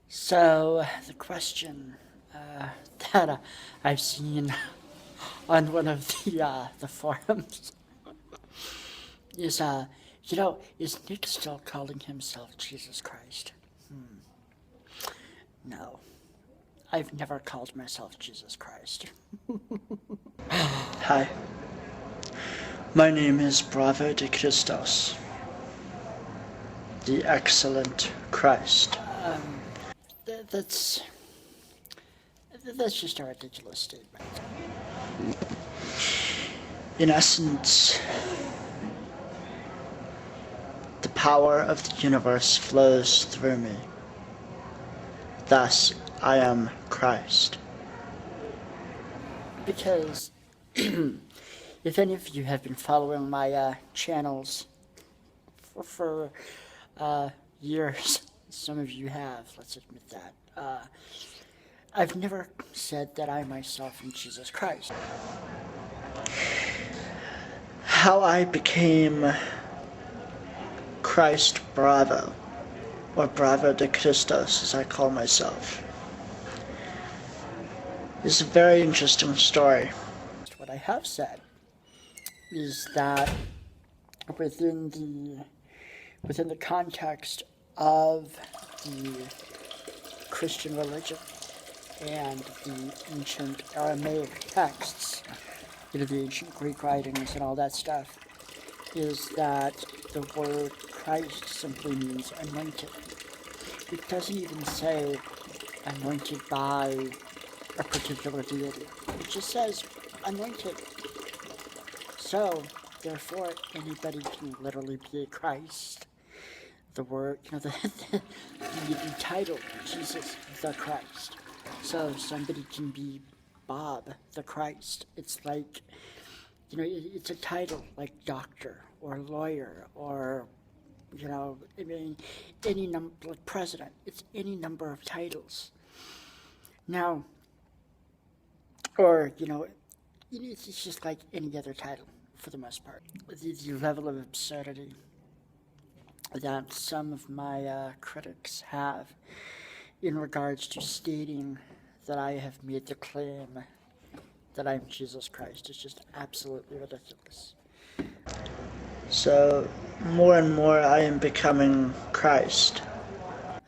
So the question that I've seen on one of the forums is, is Nick still calling himself Jesus Christ? No, I've never called myself Jesus Christ. Hi, my name is Bravo de Christos, the excellent Christ. That's just a ridiculous statement. In essence, the power of the universe flows through me. Thus, I am Christ. Because if any of you have been following my channels for years, some of you have, let's admit that, I've never said that I myself am Jesus Christ. How I became Christ Bravo, or Bravo de Christos as I call myself, is a very interesting story. What I have said is that within the context of the Christian religion and the ancient Aramaic texts, the ancient Greek writings and all that stuff, is that the word Christ simply means anointed. It doesn't even say anointed by a particular deity. It just says anointed. So, therefore, anybody can literally be a Christ. The word, the title, Jesus the Christ. So somebody can be Bob the Christ. It's like, it's a title like doctor or lawyer or, any number, like president. It's any number of titles. Now, or, it's just like any other title for the most part. The level of absurdity that some of my critics have in regards to stating that I have made the claim that I'm Jesus Christ is just absolutely ridiculous. So, more and more I am becoming Christ.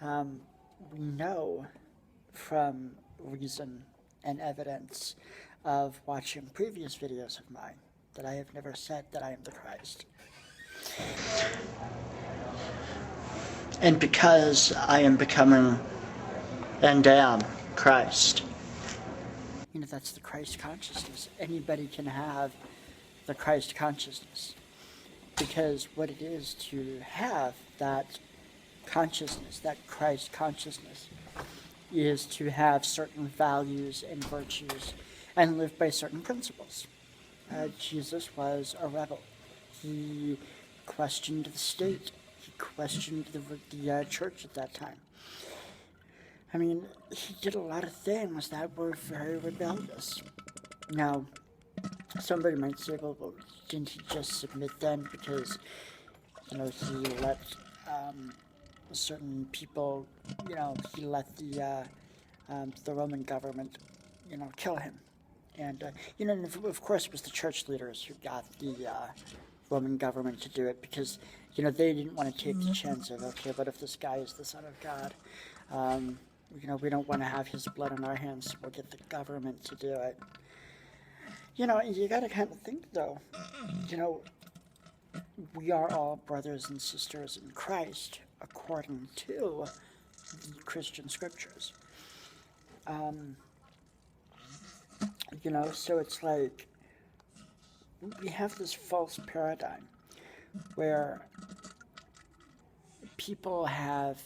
We know from reason and evidence of watching previous videos of mine that I have never said that I am the Christ. And because I am becoming and am Christ. That's the Christ consciousness. Anybody can have the Christ consciousness. Because what it is to have that consciousness, that Christ consciousness, is to have certain values and virtues and live by certain principles. Jesus was a rebel. He questioned the state. He questioned the church at that time. I mean, he did a lot of things that were very rebellious. Now, somebody might say, well, didn't he just submit then because, he let certain people, he let the Roman government, kill him. And, and of course it was the church leaders who got the Roman government to do it because, they didn't want to take the chance of, okay, but if this guy is the Son of God, we don't want to have his blood on our hands, so we'll get the government to do it. You got to kind of think, though, we are all brothers and sisters in Christ, according to the Christian scriptures. So it's like, we have this false paradigm where people have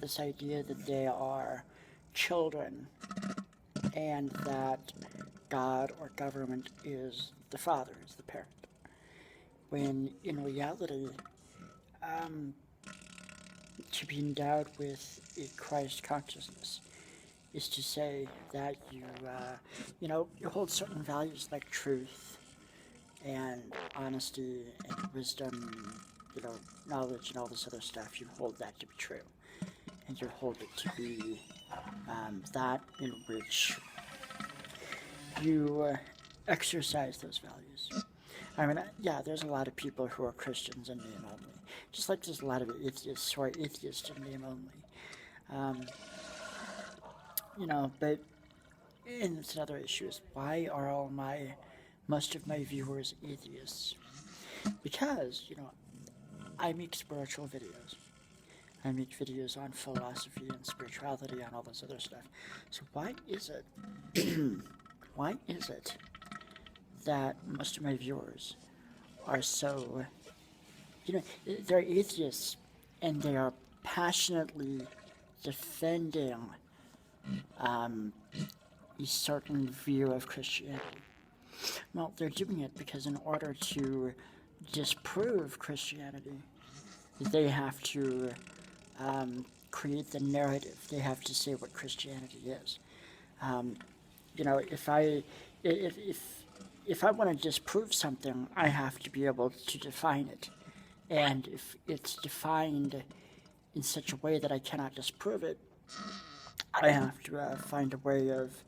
this idea that they are children and that God or government is the father, is the parent. When in reality, to be endowed with a Christ consciousness is to say that you hold certain values like truth and honesty and wisdom, knowledge and all this other stuff. You hold that to be true. and you hold it to be that in which you exercise those values. I mean, yeah, there's a lot of people who are Christians in name only, just like there's a lot of atheists who are atheists in name only. But and it's another issue is why are most of my viewers atheists? Because, I make spiritual videos. I make videos on philosophy and spirituality and all this other stuff. So why is it that most of my viewers are so, they're atheists and they are passionately defending a certain view of Christianity? Well, they're doing it because in order to disprove Christianity, they have to create the narrative. They have to say what Christianity is. If I want to disprove something, I have to be able to define it. And if it's defined in such a way that I cannot disprove it, I have to find a way of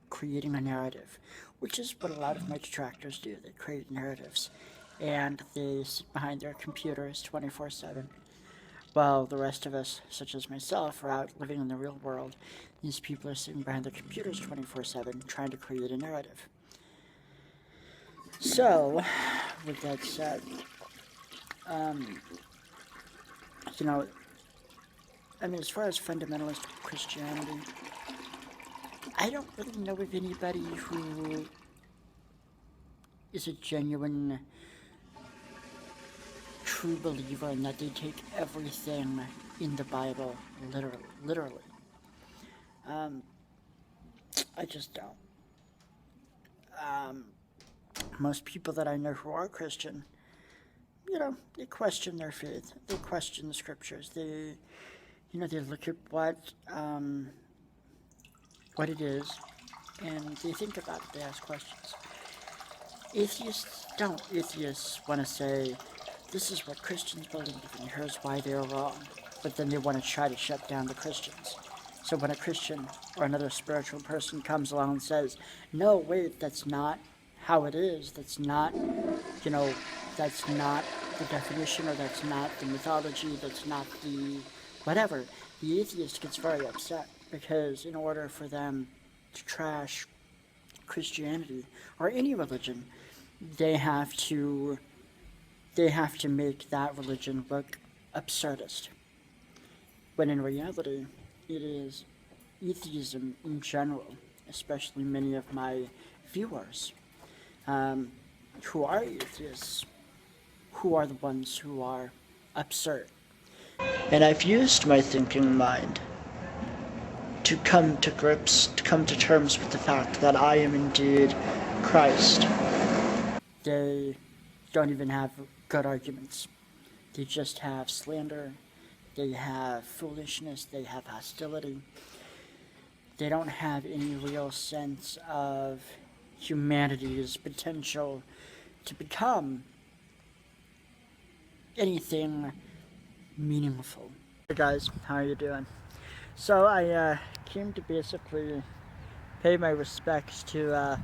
creating a narrative, which is what a lot of my detractors do. They create narratives, and they sit behind their computers 24/7. While the rest of us, such as myself, are out living in the real world, these people are sitting behind their computers 24/7 trying to create a narrative. So, with that said, as far as fundamentalist Christianity, I don't really know of anybody who is a genuine, true believer in that they take everything in the Bible literally. I just don't. Most people that I know who are Christian, they question their faith. They question the scriptures. They look at what it is, and they think about it. They ask questions. Atheists don't. Atheists want to say, this is what Christians believe, and here's why they're wrong. But then they want to try to shut down the Christians. So when a Christian or another spiritual person comes along and says, no, wait, that's not how it is, that's not the definition, or that's not the mythology, that's not the whatever, the atheist gets very upset, because in order for them to trash Christianity or any religion, they have to make that religion look absurdist, when in reality it is atheism in general, especially many of my viewers who are atheists, who are the ones who are absurd. And I've used my thinking mind to come to terms with the fact that I am indeed Christ. They don't even have good arguments. They just have slander, they have foolishness, they have hostility. They don't have any real sense of humanity's potential to become anything meaningful. Hey guys, how are you doing? So I came to basically pay my respects to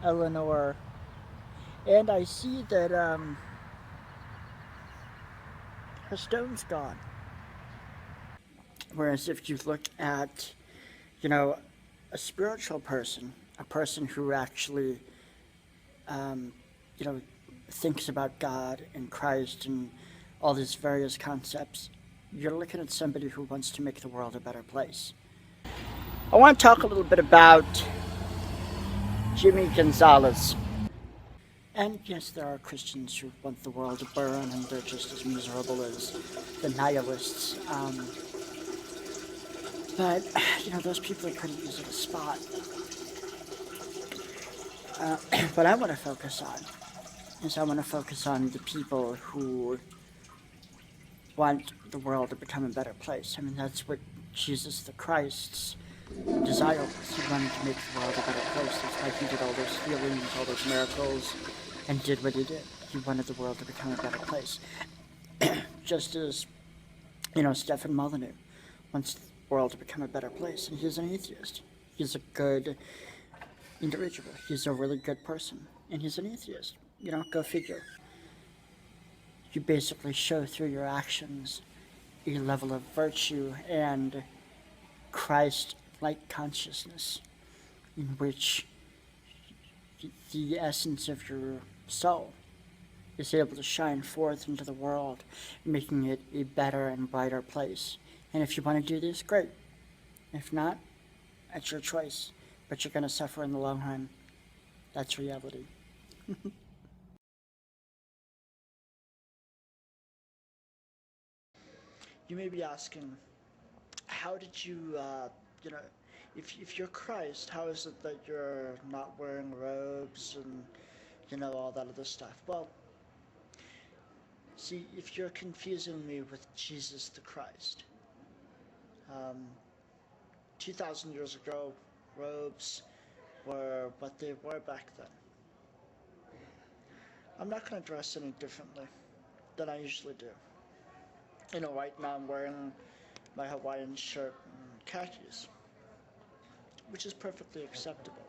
Eleanor, and I see that her stone's gone. Whereas if you look at, a spiritual person, a person who actually, thinks about God and Christ and all these various concepts, you're looking at somebody who wants to make the world a better place. I want to talk a little bit about Jimmy Gonzalez. And yes, there are Christians who want the world to burn, and they're just as miserable as the nihilists. But, those people are pretty easy to spot. What I want to focus on is the people who want the world to become a better place. That's what Jesus the Christ's desire was. He wanted to make the world a better place. That's why he did all those healings, all those miracles, and did what he did. He wanted the world to become a better place. just as, Stefan Molyneux wants the world to become a better place, and he's an atheist. He's a good individual. He's a really good person, and he's an atheist. Go figure. You basically show through your actions a level of virtue and Christ-like consciousness in which the essence of your soul is able to shine forth into the world, making it a better and brighter place. And if you want to do this, great. If not, that's your choice. But you're going to suffer in the long run. That's reality. You may be asking, how did you, if you're Christ, how is it that you're not wearing robes and, all that other stuff? Well, see, if you're confusing me with Jesus the Christ, 2,000 years ago, robes were what they were back then. I'm not going to dress any differently than I usually do. Right now I'm wearing my Hawaiian shirt and khakis, which is perfectly acceptable.